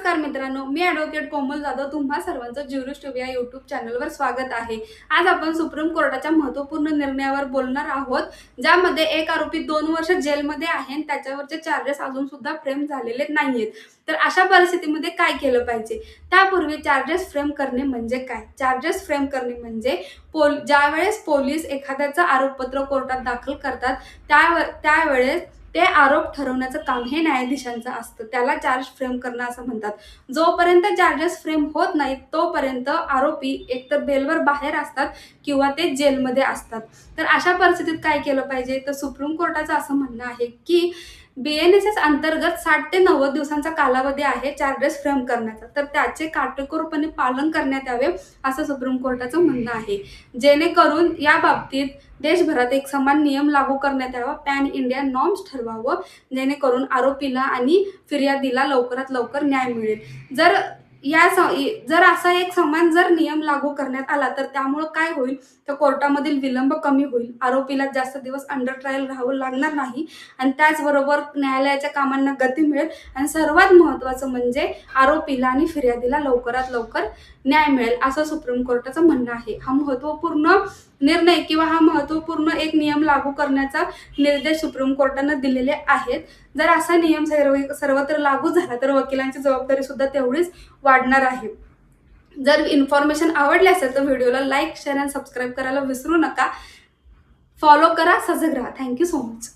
नमस्कार मित्रांनो, मी ॲडव्होकेट कोमल जाधव तुम्हा सर्वांचं ज्युरिस्ट या यूट्यूब चॅनलवर स्वागत आहे। आज आपण सुप्रीम कोर्टाच्या महत्त्वपूर्ण निर्णयावर बोलणार आहोत, ज्यामध्ये एक आरोपी 2 वर्ष जेलमध्ये आहे आणि त्याच्यावरचे चार्जेस अजून सुद्धा फ्रेम झालेले नाहीयेत। तर अशा परिस्थितीमध्ये काय केलं पाहिजे? त्यापूर्वी चार्जेस फ्रेम करणे म्हणजे काय? चार्जेस फ्रेम करणे म्हणजे ज्यावेळेस पोलीस एखाद्याचं आरोपपत्र कोर्टात दाखल करतात, त्यावेळेस ते आरोप ठरवण्याचं काम हे न्यायाधीशांचं असतं। त्याला चार्ज फ्रेम करणं असं म्हणतात। जोपर्यंत चार्जेस फ्रेम होत नाहीत तोपर्यंत आरोपी एकतर बेलवर बाहेर असतात किंवा ते जेलमध्ये असतात। तर अशा परिस्थितीत काय केलं पाहिजे? तर सुप्रीम कोर्टाचं असं म्हणणं आहे की BNSS अंतर्गत 60 ते 90 दिवसांचा कालावधी आहे चार्जेस फ्रेम करण्याचा। तर त्याचे काटेकोरपणे पालन करण्यात यावे असं सुप्रीम कोर्टाचं म्हणणं आहे। जेणेकरून या बाबतीत देशभरात एक समान नियम लागू करण्यात यावा, पॅन इंडिया नॉर्म्स ठरवावं, जेणेकरून आरोपीला आणि फिर्यादीला लवकरात लवकर न्याय मिळेल। जर असा एक समान नियम लागू करण्यात आला तर त्यामुळे काय होईल, तर कोर्टामधील विलंब कमी होईल, आरोपीला जास्त दिवस अंडर ट्रायल राहावं लागणार नाही आणि त्याचबरोबर न्यायालयाच्या कामांना गती मिळेल आणि सर्वात महत्त्वाचं म्हणजे आरोपीला आणि फिर्यादीला लवकरात लवकर न्याय मिळेल असं सुप्रीम कोर्टाचं म्हणणं आहे। हा महत्त्वपूर्ण निर्णय किंवा हा महत्त्वपूर्ण एक नियम लागू करण्याचा निर्देश सुप्रीम कोर्टाने दिलेले आहेत। जर असा नियम सर्वत्र लागू झाला तर वकिलांची जबाबदारी सुद्धा तेवढीच वाढणार आहे। जर इन्फॉर्मेशन आवडली असेल तर व्हिडिओला लाईक, शेअर आणि सबस्क्राईब करायला विसरू नका। फॉलो करा, सजग राहा। Thank you so much.